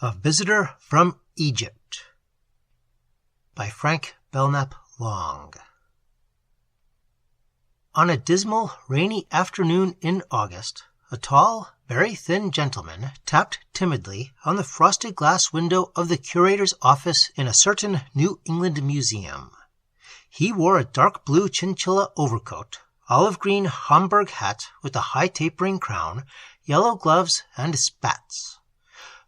A Visitor from Egypt by Frank Belknap Long. On a dismal, rainy afternoon in August, a tall, very thin gentleman tapped timidly on the frosted glass window of the curator's office in a certain New England museum. He wore a dark blue chinchilla overcoat, olive green Homburg hat with a high tapering crown, yellow gloves, and spats.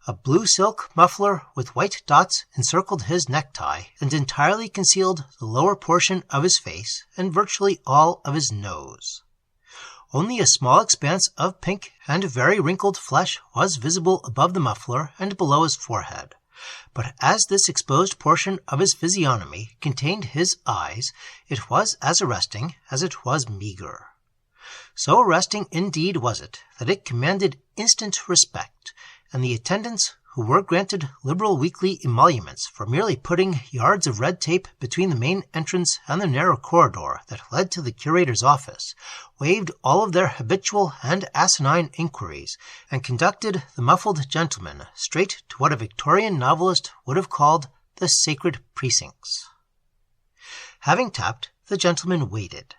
A blue silk muffler with white dots encircled his necktie and entirely concealed the lower portion of his face and virtually all of his nose. Only a small expanse of pink and very wrinkled flesh was visible above the muffler and below his forehead, but as this exposed portion of his physiognomy contained his eyes, it was as arresting as it was meager. So arresting indeed was it that it commanded instant respect, and the attendants, who were granted liberal weekly emoluments for merely putting yards of red tape between the main entrance and the narrow corridor that led to the curator's office, waived all of their habitual and asinine inquiries, and conducted the muffled gentleman straight to what a Victorian novelist would have called the sacred precincts. Having tapped, the gentleman waited.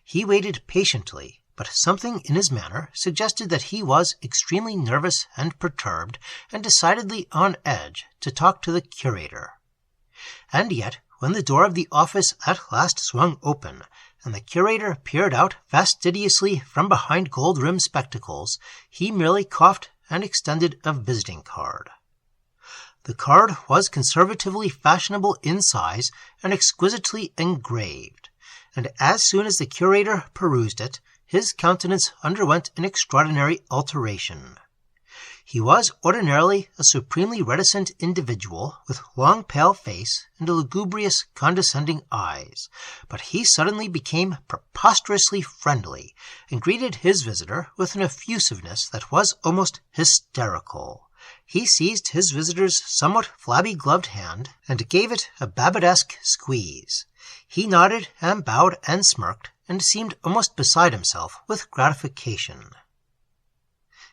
He waited patiently, but something in his manner suggested that he was extremely nervous and perturbed and decidedly on edge to talk to the curator. And yet, when the door of the office at last swung open, and the curator peered out fastidiously from behind gold-rimmed spectacles, he merely coughed and extended a visiting card. The card was conservatively fashionable in size and exquisitely engraved, and as soon as the curator perused it, his countenance underwent an extraordinary alteration. He was ordinarily a supremely reticent individual with long pale face and lugubrious condescending eyes, but he suddenly became preposterously friendly and greeted his visitor with an effusiveness that was almost hysterical. He seized his visitor's somewhat flabby-gloved hand and gave it a Babbittesque squeeze. He nodded and bowed and smirked, and seemed almost beside himself with gratification.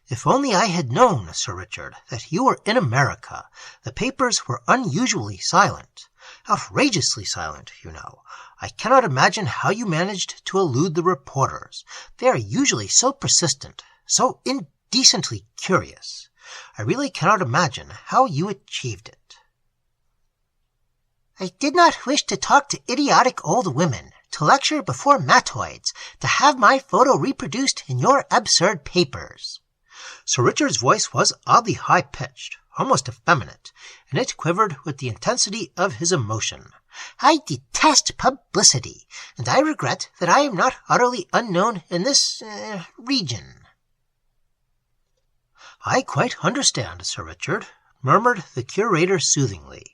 "If only I had known, Sir Richard, that you were in America. The papers were unusually silent. Outrageously silent, you know. I cannot imagine how you managed to elude the reporters. They are usually so persistent, so indecently curious. I really cannot imagine how you achieved it." "I did not wish to talk to idiotic old women, to lecture before matoids, to have my photo reproduced in your absurd papers." Sir Richard's voice was oddly high-pitched, almost effeminate, and it quivered with the intensity of his emotion. "I detest publicity, and I regret that I am not utterly unknown in this region." "I quite understand, Sir Richard," murmured the curator soothingly.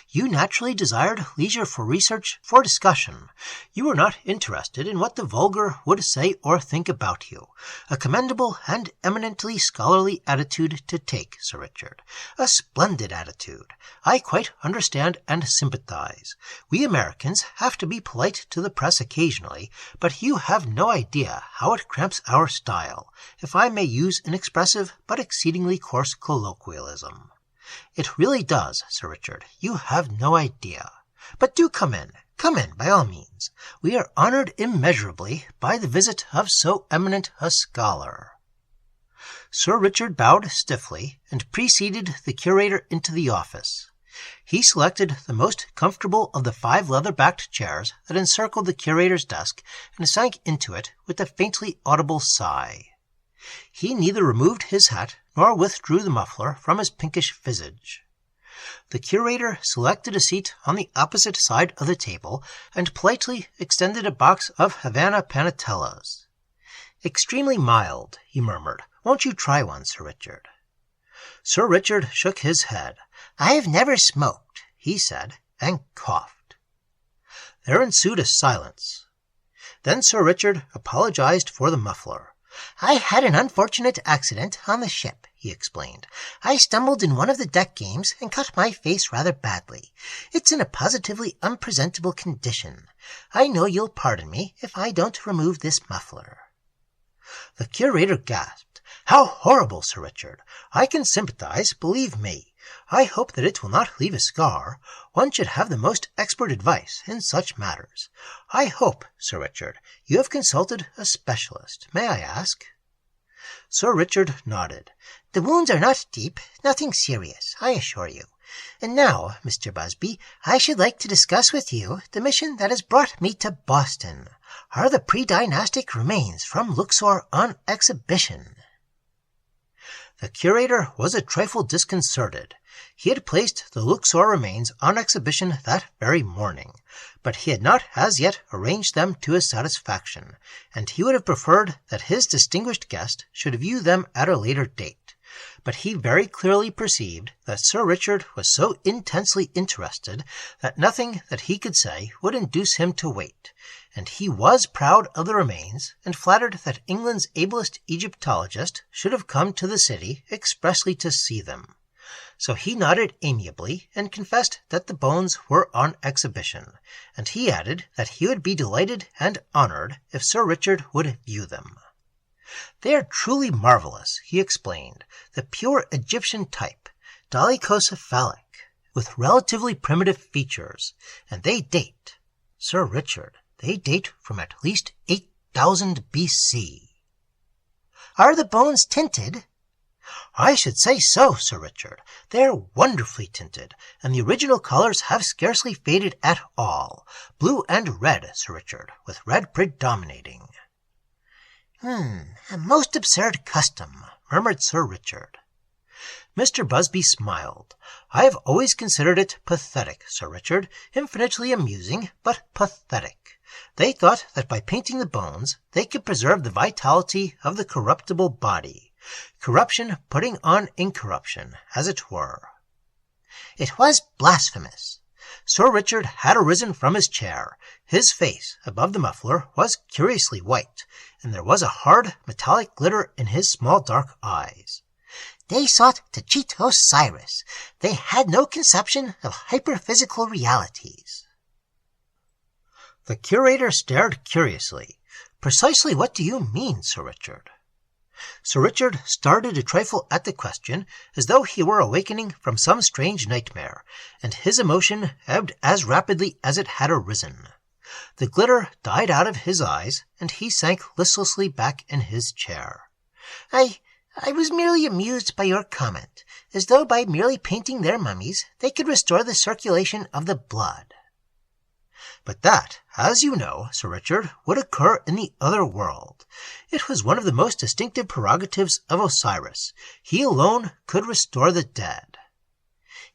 "You naturally desired leisure for research, for discussion. You were not interested in what the vulgar would say or think about you. A commendable and eminently scholarly attitude to take, Sir Richard. A splendid attitude. I quite understand and sympathize. We Americans have to be polite to the press occasionally, but you have no idea how it cramps our style, if I may use an expressive but exceedingly coarse colloquialism. It really does, Sir Richard. You have no idea. But do come in by all means. We are honored immeasurably by the visit of so eminent a scholar." Sir Richard bowed stiffly and preceded the curator into the office. He selected the most comfortable of the 5 leather-backed chairs that encircled the curator's desk and sank into it with a faintly audible sigh. He neither removed his hat nor withdrew the muffler from his pinkish visage. The curator selected a seat on the opposite side of the table and politely extended a box of Havana panatellas. "Extremely mild," he murmured. "Won't you try one, Sir Richard?" Sir Richard shook his head. "I have never smoked," he said, and coughed. There ensued a silence. Then Sir Richard apologized for the muffler. "I had an unfortunate accident on the ship," he explained. "I stumbled in one of the deck games and cut my face rather badly. It's in a positively unpresentable condition. I know you'll pardon me if I don't remove this muffler." The curator gasped. "How horrible, Sir Richard! I can sympathize, believe me. I hope that it will not leave a scar. One should have the most expert advice in such matters. I hope, Sir Richard, you have consulted a specialist. May I ask?" Sir Richard nodded. "The wounds are not deep, nothing serious, I assure you. And now, Mr. Busby, I should like to discuss with you the mission that has brought me to Boston. Are the pre-dynastic remains from Luxor on exhibition?" The curator was a trifle disconcerted. He had placed the Luxor remains on exhibition that very morning, but he had not as yet arranged them to his satisfaction, and he would have preferred that his distinguished guest should view them at a later date. But he very clearly perceived that Sir Richard was so intensely interested that nothing that he could say would induce him to wait, and he was proud of the remains, and flattered that England's ablest Egyptologist should have come to the city expressly to see them. So he nodded amiably, and confessed that the bones were on exhibition, and he added that he would be delighted and honoured if Sir Richard would view them. "They are truly marvellous," he explained, "the pure Egyptian type, dolichocephalic, with relatively primitive features, and they date, Sir Richard, they date from at least 8,000 B.C. "Are the bones tinted?" "I should say so, Sir Richard. They are wonderfully tinted, and the original colours have scarcely faded at all. Blue and red, Sir Richard, with red predominating." "A most absurd custom," murmured Sir Richard. Mr. Busby smiled. "I have always considered it pathetic, Sir Richard, infinitely amusing, but pathetic. They thought that by painting the bones they could preserve the vitality of the corruptible body, corruption putting on incorruption, as it were." It was blasphemous. Sir Richard had arisen from his chair. His face, above the muffler, was curiously white, and there was a hard, metallic glitter in his small dark eyes. "They sought to cheat Osiris. They had no conception of hyperphysical realities." The curator stared curiously. "Precisely what do you mean, Sir Richard?" Sir Richard started a trifle at the question, as though he were awakening from some strange nightmare, and his emotion ebbed as rapidly as it had arisen. The glitter died out of his eyes, and he sank listlessly back in his chair. I was merely amused by your comment, as though by merely painting their mummies they could restore the circulation of the blood." "But that, as you know, Sir Richard, would occur in the other world. It was one of the most distinctive prerogatives of Osiris. He alone could restore the dead."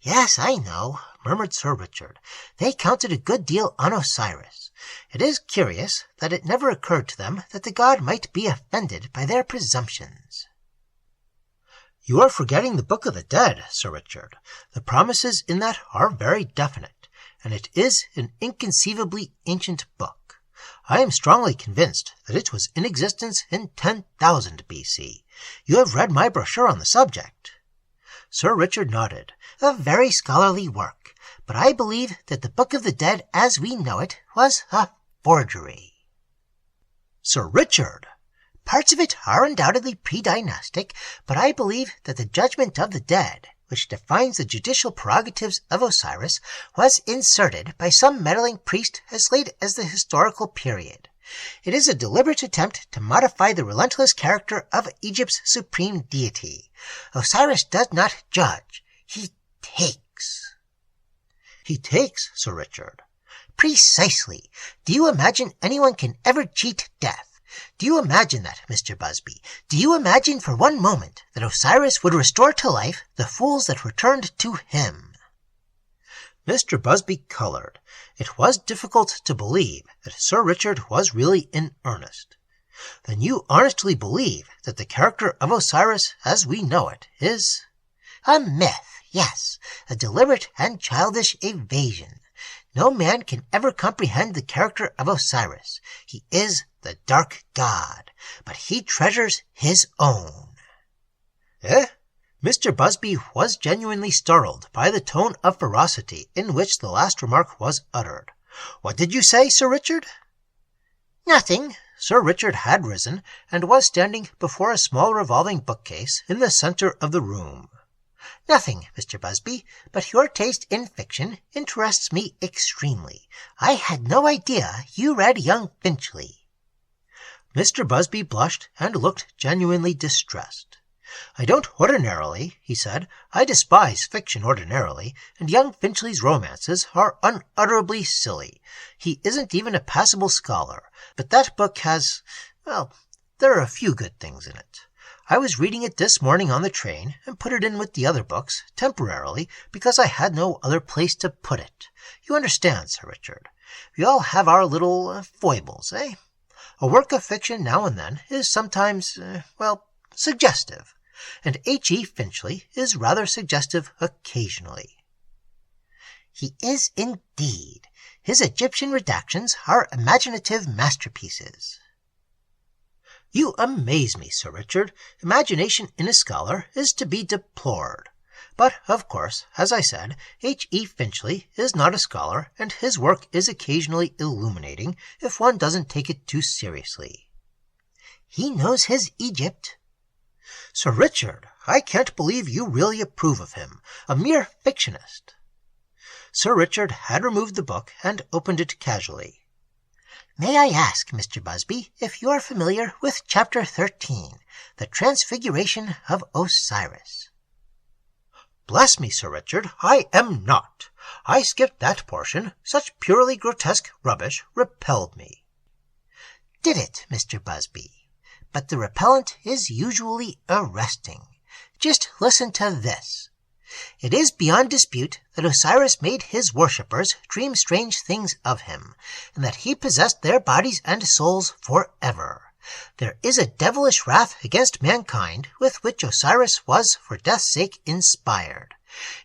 "Yes, I know," murmured Sir Richard. "They counted a good deal on Osiris. It is curious that it never occurred to them that the god might be offended by their presumptions." "You are forgetting the Book of the Dead, Sir Richard. The promises in that are very definite, and it is an inconceivably ancient book. I am strongly convinced that it was in existence in 10,000 B.C. You have read my brochure on the subject." Sir Richard nodded. "A very scholarly work, but I believe that the Book of the Dead as we know it was a forgery." "Sir Richard!" "Parts of it are undoubtedly pre-dynastic, but I believe that the Judgment of the Dead, which defines the judicial prerogatives of Osiris, was inserted by some meddling priest as late as the historical period. It is a deliberate attempt to modify the relentless character of Egypt's supreme deity. Osiris does not judge. He takes." "He takes, Sir Richard." "Precisely. Do you imagine anyone can ever cheat death? Do you imagine that, Mr. Busby? Do you imagine for one moment that Osiris would restore to life the fools that returned to him?" Mr. Busby coloured. It was difficult to believe that Sir Richard was really in earnest. "Then you honestly believe that the character of Osiris, as we know it, is—" "A myth, yes, a deliberate and childish evasion. No man can ever comprehend the character of Osiris. He is the dark god, but he treasures his own." "Eh?" Mr. Busby was genuinely startled by the tone of ferocity in which the last remark was uttered. "What did you say, Sir Richard?" "Nothing." Sir Richard had risen, and was standing before a small revolving bookcase in the centre of the room. Nothing, Mr. Busby, but your taste in fiction interests me extremely. I had no idea you read young Finchley. Mr. Busby blushed and looked genuinely distressed. I don't ordinarily, he said. I despise fiction ordinarily, and young Finchley's romances are unutterably silly. He isn't even a passable scholar, but that book has, well, there are a few good things in it. I was reading it this morning on the train, and put it in with the other books, temporarily, because I had no other place to put it. You understand, Sir Richard. We all have our little foibles, eh? A work of fiction now and then is sometimes, suggestive, and H.E. Finchley is rather suggestive occasionally. He is indeed. His Egyptian redactions are imaginative masterpieces. You amaze me, Sir Richard. Imagination in a scholar is to be deplored. But, of course, as I said, H.E. Finchley is not a scholar, and his work is occasionally illuminating if one doesn't take it too seriously. He knows his Egypt. Sir Richard, I can't believe you really approve of him, a mere fictionist. Sir Richard had removed the book and opened it casually. May I ask, Mr. Busby, if you are familiar with Chapter 13, The Transfiguration of Osiris? Bless me, Sir Richard, I am not. I skipped that portion. Such purely grotesque rubbish repelled me. Did it, Mr. Busby? But the repellent is usually arresting. Just listen to this. It is beyond dispute that Osiris made his worshippers dream strange things of him, and that he possessed their bodies and souls forever. There is a devilish wrath against mankind with which Osiris was for death's sake inspired.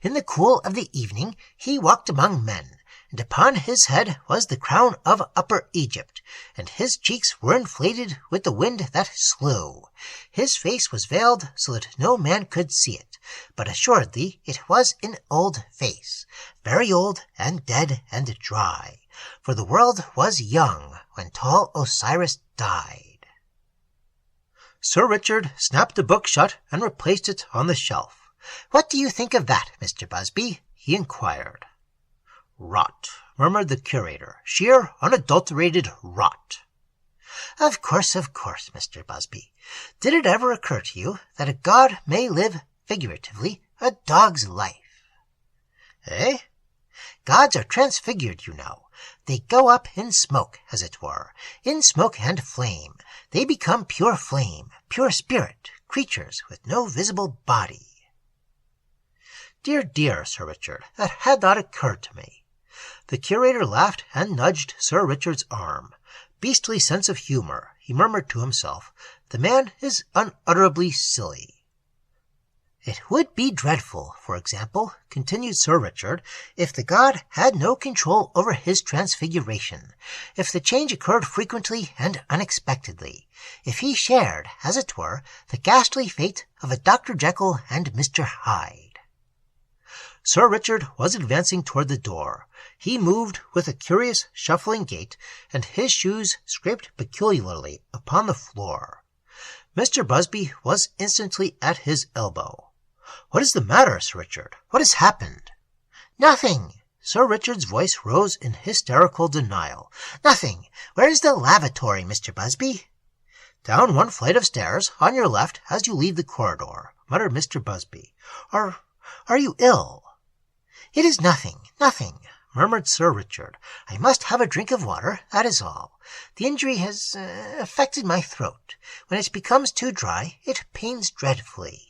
In the cool of the evening he walked among men, and upon his head was the crown of Upper Egypt, and his cheeks were inflated with the wind that slew. His face was veiled so that no man could see it, but assuredly it was an old face, very old and dead and dry, for the world was young when tall Osiris died. Sir Richard snapped the book shut and replaced it on the shelf. What do you think of that, Mr. Busby? He inquired. Rot, murmured the curator. Sheer, unadulterated rot. Of course, Mr. Busby. Did it ever occur to you that a god may live, figuratively, a dog's life? Eh? Gods are transfigured, you know. They go up in smoke, as it were, in smoke and flame. They become pure flame, pure spirit, creatures with no visible body. Dear, Sir Richard, that had not occurred to me. The curator laughed and nudged Sir Richard's arm. Beastly sense of humor, he murmured to himself. The man is unutterably silly. It would be dreadful, for example, continued Sir Richard, if the god had no control over his transfiguration, if the change occurred frequently and unexpectedly, if he shared, as it were, the ghastly fate of a Dr. Jekyll and Mr. Hyde. Sir Richard was advancing toward the door. He moved with a curious shuffling gait, and his shoes scraped peculiarly upon the floor. Mr. Busby was instantly at his elbow. What is the matter, Sir Richard? What has happened? Nothing. Sir Richard's voice rose in hysterical denial. Nothing. Where is the lavatory, Mr. Busby? Down one flight of stairs, on your left, as you leave the corridor, muttered Mr. Busby. Are you ill? It is nothing, murmured Sir Richard. I must have a drink of water, that is all. The injury has affected my throat. When it becomes too dry, it pains dreadfully.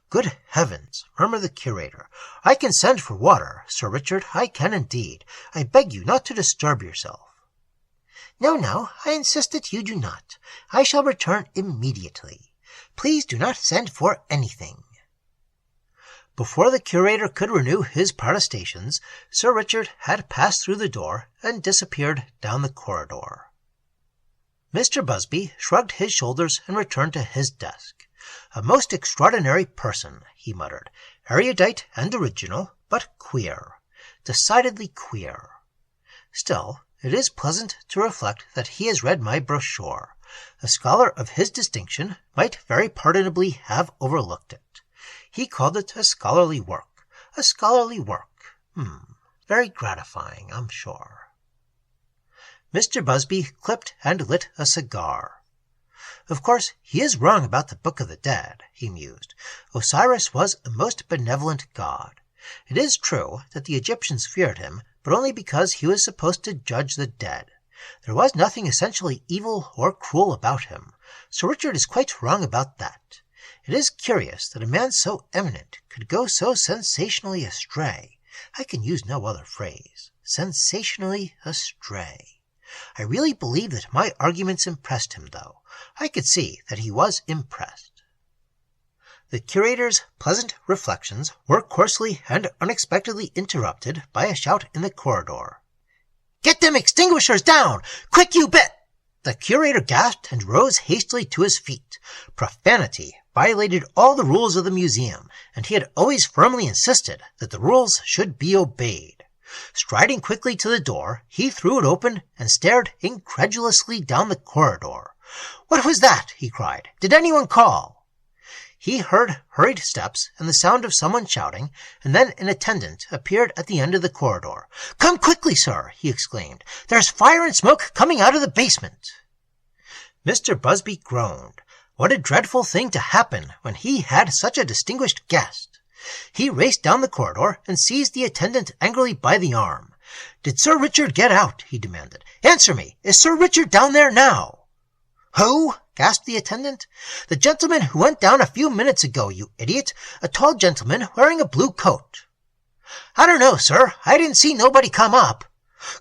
Good heavens, murmured the curator. I can send for water, Sir Richard, I can indeed. I beg you not to disturb yourself. No, I insist that you do not. I shall return immediately. Please do not send for anything. Before the curator could renew his protestations, Sir Richard had passed through the door and disappeared down the corridor. Mr. Busby shrugged his shoulders and returned to his desk. A most extraordinary person, he muttered. Erudite and original, but queer. Decidedly queer. Still, it is pleasant to reflect that he has read my brochure. A scholar of his distinction might very pardonably have overlooked it. He called it a scholarly work. A scholarly work. Very gratifying, I'm sure. Mr. Busby clipped and lit a cigar. Of course, he is wrong about the Book of the Dead, he mused. Osiris was a most benevolent god. It is true that the Egyptians feared him, but only because he was supposed to judge the dead. There was nothing essentially evil or cruel about him. Sir Richard is quite wrong about that. It is curious that a man so eminent could go so sensationally astray. I can use no other phrase. Sensationally astray. I really believe that my arguments impressed him, though. I could see that he was impressed. The curator's pleasant reflections were coarsely and unexpectedly interrupted by a shout in the corridor. "Get them extinguishers down! Quick, you bit!" The curator gasped and rose hastily to his feet. Profanity violated all the rules of the museum, and he had always firmly insisted that the rules should be obeyed. Striding quickly to the door, he threw it open and stared incredulously down the corridor. "What was that?" he cried. "Did anyone call?" He heard hurried steps and the sound of someone shouting, and then an attendant appeared at the end of the corridor. "Come quickly, sir," he exclaimed. "There's fire and smoke coming out of the basement." Mr. Busby groaned. What a dreadful thing to happen when he had such a distinguished guest. He raced down the corridor and seized the attendant angrily by the arm. "Did Sir Richard get out?" he demanded. "Answer me! Is Sir Richard down there now?" "Who?" gasped the attendant. "The gentleman who went down a few minutes ago, you idiot. A tall gentleman wearing a blue coat." "I don't know, sir. I didn't see nobody come up."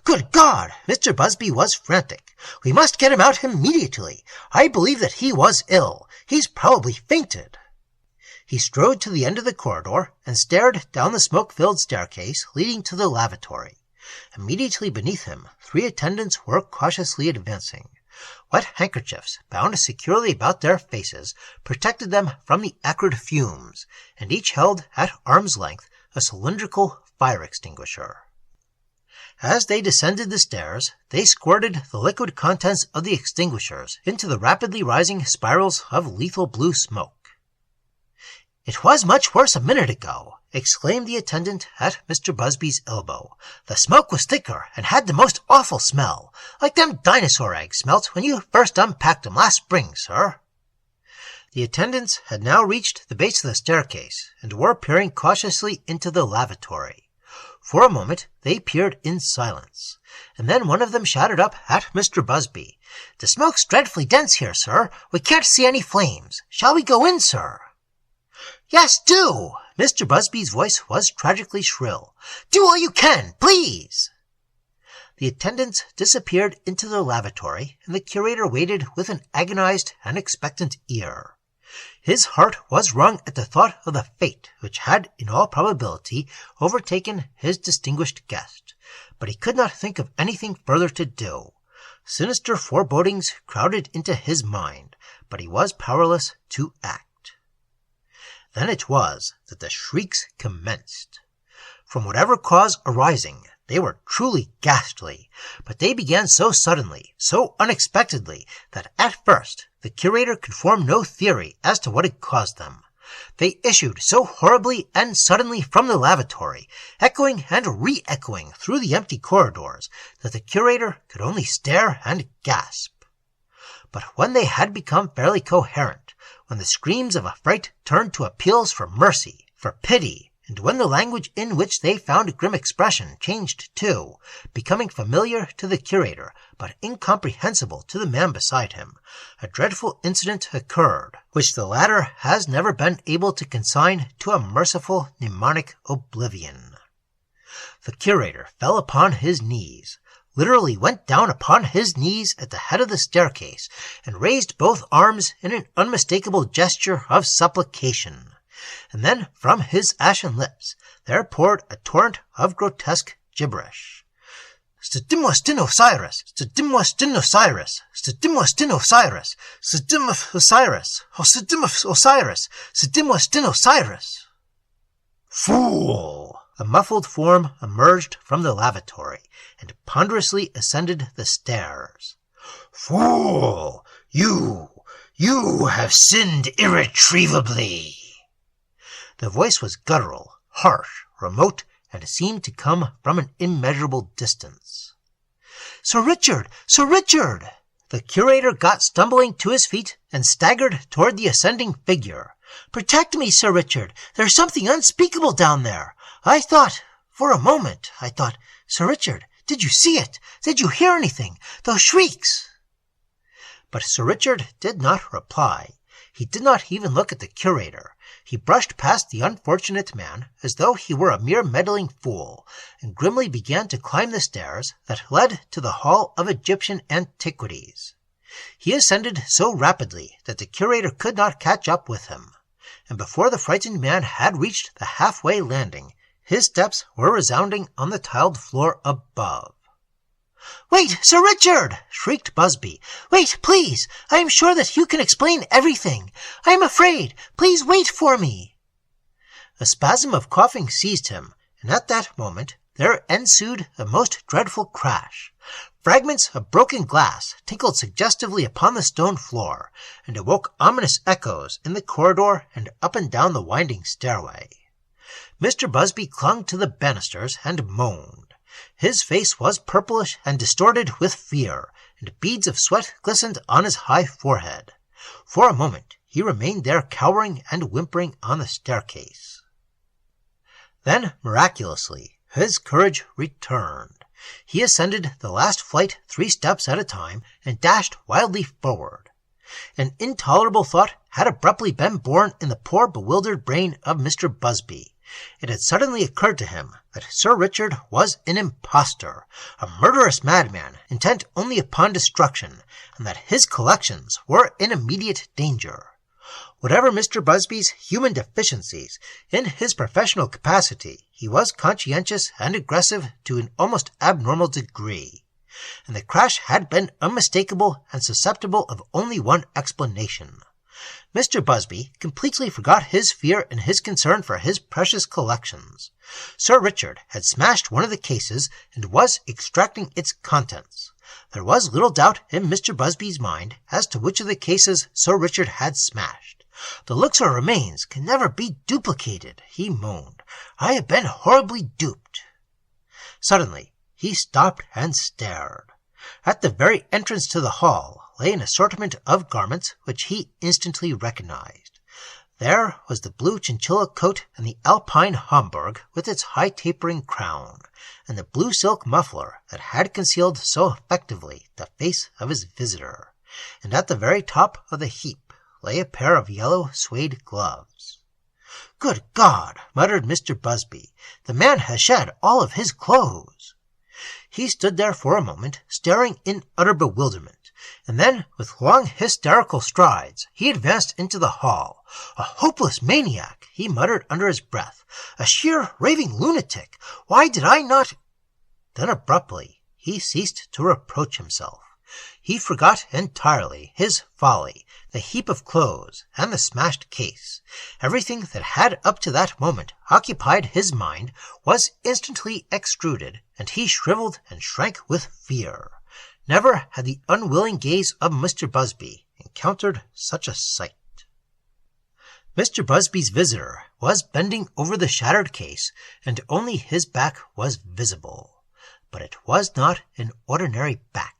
"Good God!" Mr. Busby was frantic. "We must get him out immediately. I believe that he was ill. He's probably fainted." He strode to the end of the corridor and stared down the smoke-filled staircase leading to the lavatory. Immediately beneath him, 3 attendants were cautiously advancing. Wet handkerchiefs, bound securely about their faces, protected them from the acrid fumes, and each held at arm's length a cylindrical fire extinguisher. As they descended the stairs, they squirted the liquid contents of the extinguishers into the rapidly rising spirals of lethal blue smoke. "It was much worse a minute ago," exclaimed the attendant at Mr. Busby's elbow. "The smoke was thicker and had the most awful smell, like them dinosaur eggs smelt when you first unpacked 'em last spring, sir." The attendants had now reached the base of the staircase and were peering cautiously into the lavatory. For a moment they peered in silence, and then one of them shouted up at Mr. Busby. "The smoke's dreadfully dense here, sir. We can't see any flames. Shall we go in, sir?" "Yes, do!" Mr. Busby's voice was tragically shrill. "Do all you can, please!" The attendants disappeared into the lavatory, and the curator waited with an agonized and expectant ear. His heart was wrung at the thought of the fate which had, in all probability, overtaken his distinguished guest, but he could not think of anything further to do. Sinister forebodings crowded into his mind, but he was powerless to act. Then it was that the shrieks commenced. From whatever cause arising, they were truly ghastly, but they began so suddenly, so unexpectedly, that at first the curator could form no theory as to what had caused them. They issued so horribly and suddenly from the lavatory, echoing and re-echoing through the empty corridors, that the curator could only stare and gasp. But when they had become fairly coherent, when the screams of affright turned to appeals for mercy, for pity, and when the language in which they found grim expression changed too, becoming familiar to the curator, but incomprehensible to the man beside him, a dreadful incident occurred, which the latter has never been able to consign to a merciful mnemonic oblivion. The curator fell upon his knees, literally went down upon his knees at the head of the staircase, and raised both arms in an unmistakable gesture of supplication. And then from his ashen lips there poured a torrent of grotesque gibberish. "Stidimwastin Osiris, Stidimwastin Osiris, Stidimwastin Osiris, Stidimwastin Osiris, Stidimwastin Osiris, Stidimwastin Osiris." "Fool!" A muffled form emerged from the lavatory and ponderously ascended the stairs. "Fool! You have sinned irretrievably." The voice was guttural, harsh, remote, and seemed to come from an immeasurable distance. "Sir Richard! Sir Richard!" The curator got stumbling to his feet and staggered toward the ascending figure. "Protect me, Sir Richard! There's something unspeakable down there! For a moment, I thought, Sir Richard, did you see it? Did you hear anything? Those shrieks!" But Sir Richard did not reply. He did not even look at the curator. He brushed past the unfortunate man as though he were a mere meddling fool, and grimly began to climb the stairs that led to the Hall of Egyptian Antiquities. He ascended so rapidly that the curator could not catch up with him, and before the frightened man had reached the halfway landing, his steps were resounding on the tiled floor above. "Wait, Sir Richard!" shrieked Busby. "Wait, please! I am sure that you can explain everything. I am afraid. Please wait for me." A spasm of coughing seized him, and at that moment there ensued a most dreadful crash. Fragments of broken glass tinkled suggestively upon the stone floor, and awoke ominous echoes in the corridor and up and down the winding stairway. Mr. Busby clung to the banisters and moaned. His face was purplish and distorted with fear, and beads of sweat glistened on his high forehead. For a moment he remained there cowering and whimpering on the staircase. Then, miraculously, his courage returned. He ascended the last flight 3 steps at a time and dashed wildly forward. An intolerable thought had abruptly been born in the poor bewildered brain of Mr. Busby. It had suddenly occurred to him that Sir Richard was an impostor, a murderous madman intent only upon destruction, and that his collections were in immediate danger. Whatever Mr. Busby's human deficiencies, in his professional capacity he was conscientious and aggressive to an almost abnormal degree, and the crash had been unmistakable and susceptible of only one explanation. Mr. Busby completely forgot his fear in his concern for his precious collections. Sir Richard had smashed one of the cases and was extracting its contents. There was little doubt in Mr. Busby's mind as to which of the cases Sir Richard had smashed. "The Luxor remains can never be duplicated," he moaned. "I have been horribly duped." Suddenly he stopped and stared. At the very entrance to the hall lay an assortment of garments which he instantly recognized. There was the blue chinchilla coat and the alpine Homburg with its high tapering crown, and the blue silk muffler that had concealed so effectively the face of his visitor, and at the very top of the heap lay a pair of yellow suede gloves. "Good God!" muttered Mr. Busby. "The man has shed all of his clothes." He stood there for a moment, staring in utter bewilderment, and then, with long hysterical strides, he advanced into the hall. "A hopeless maniac," he muttered under his breath. "A sheer raving lunatic. Why did I not—" Then abruptly he ceased to reproach himself. He forgot entirely his folly, the heap of clothes, and the smashed case. Everything that had up to that moment occupied his mind was instantly extruded, and he shriveled and shrank with fear. Never had the unwilling gaze of Mr. Busby encountered such a sight. Mr. Busby's visitor was bending over the shattered case, and only his back was visible. But it was not an ordinary back.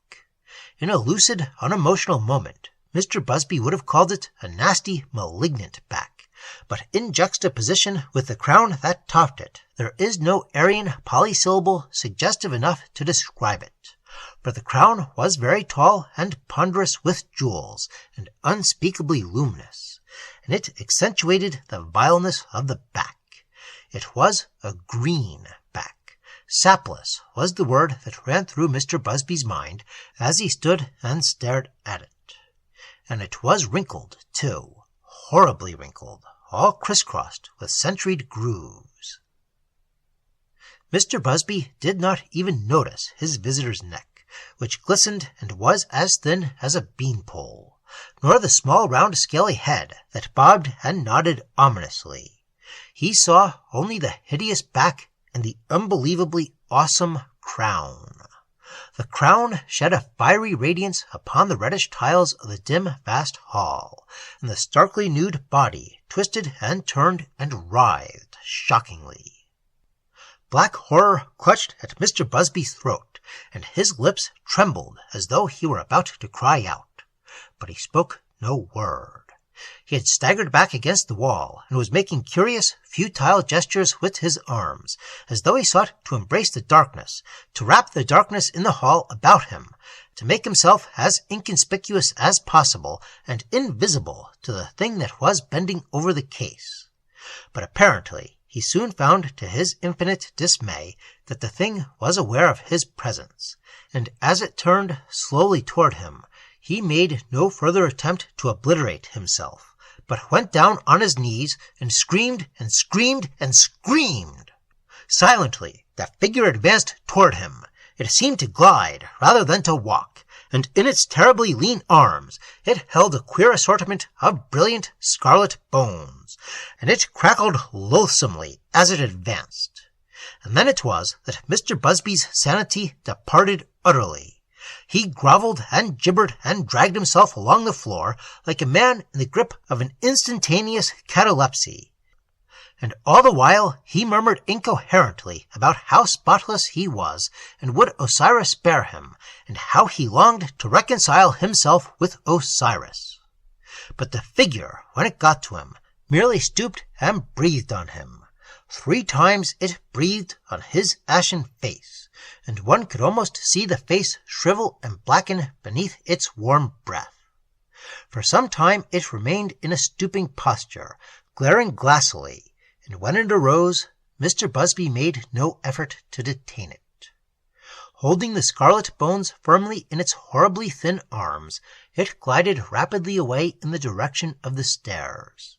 In a lucid, unemotional moment, Mr. Busby would have called it a nasty, malignant back, but in juxtaposition with the crown that topped it, there is no Aryan polysyllable suggestive enough to describe it. For the crown was very tall and ponderous with jewels, and unspeakably luminous, and it accentuated the vileness of the back. It was a green back. Sapless was the word that ran through Mr. Busby's mind as he stood and stared at it. And it was wrinkled, too, horribly wrinkled, all crisscrossed with centuried grooves. Mr. Busby did not even notice his visitor's neck, which glistened and was as thin as a bean-pole, nor the small round scaly head that bobbed and nodded ominously. He saw only the hideous back and the unbelievably awesome crown. The crown shed a fiery radiance upon the reddish tiles of the dim, vast hall, and the starkly nude body twisted and turned and writhed shockingly. Black horror clutched at Mr. Busby's throat, and his lips trembled as though he were about to cry out. But he spoke no word. He had staggered back against the wall, and was making curious, futile gestures with his arms, as though he sought to embrace the darkness, to wrap the darkness in the hall about him, to make himself as inconspicuous as possible, and invisible to the thing that was bending over the case. But apparently he soon found to his infinite dismay that the thing was aware of his presence, and as it turned slowly toward him, he made no further attempt to obliterate himself, but went down on his knees and screamed and screamed and screamed. Silently, that figure advanced toward him. It seemed to glide rather than to walk, and in its terribly lean arms it held a queer assortment of brilliant scarlet bones, and it crackled loathsomely as it advanced. And then it was that Mr. Busby's sanity departed utterly. He grovelled and gibbered and dragged himself along the floor like a man in the grip of an instantaneous catalepsy. And all the while he murmured incoherently about how spotless he was, and would Osiris spare him, and how he longed to reconcile himself with Osiris. But the figure, when it got to him, merely stooped and breathed on him. 3 times it breathed on his ashen face, and one could almost see the face shrivel and blacken beneath its warm breath. For some time it remained in a stooping posture, glaring glassily, and when it arose, Mr. Busby made no effort to detain it. Holding the scarlet bones firmly in its horribly thin arms, it glided rapidly away in the direction of the stairs.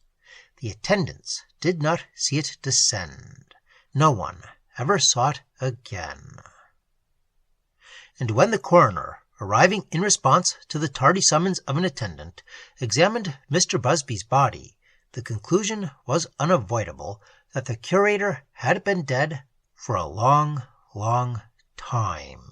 The attendants did not see it descend. No one ever saw it again. And when the coroner, arriving in response to the tardy summons of an attendant, examined Mr. Busby's body, the conclusion was unavoidable that the curator had been dead for a long, long time.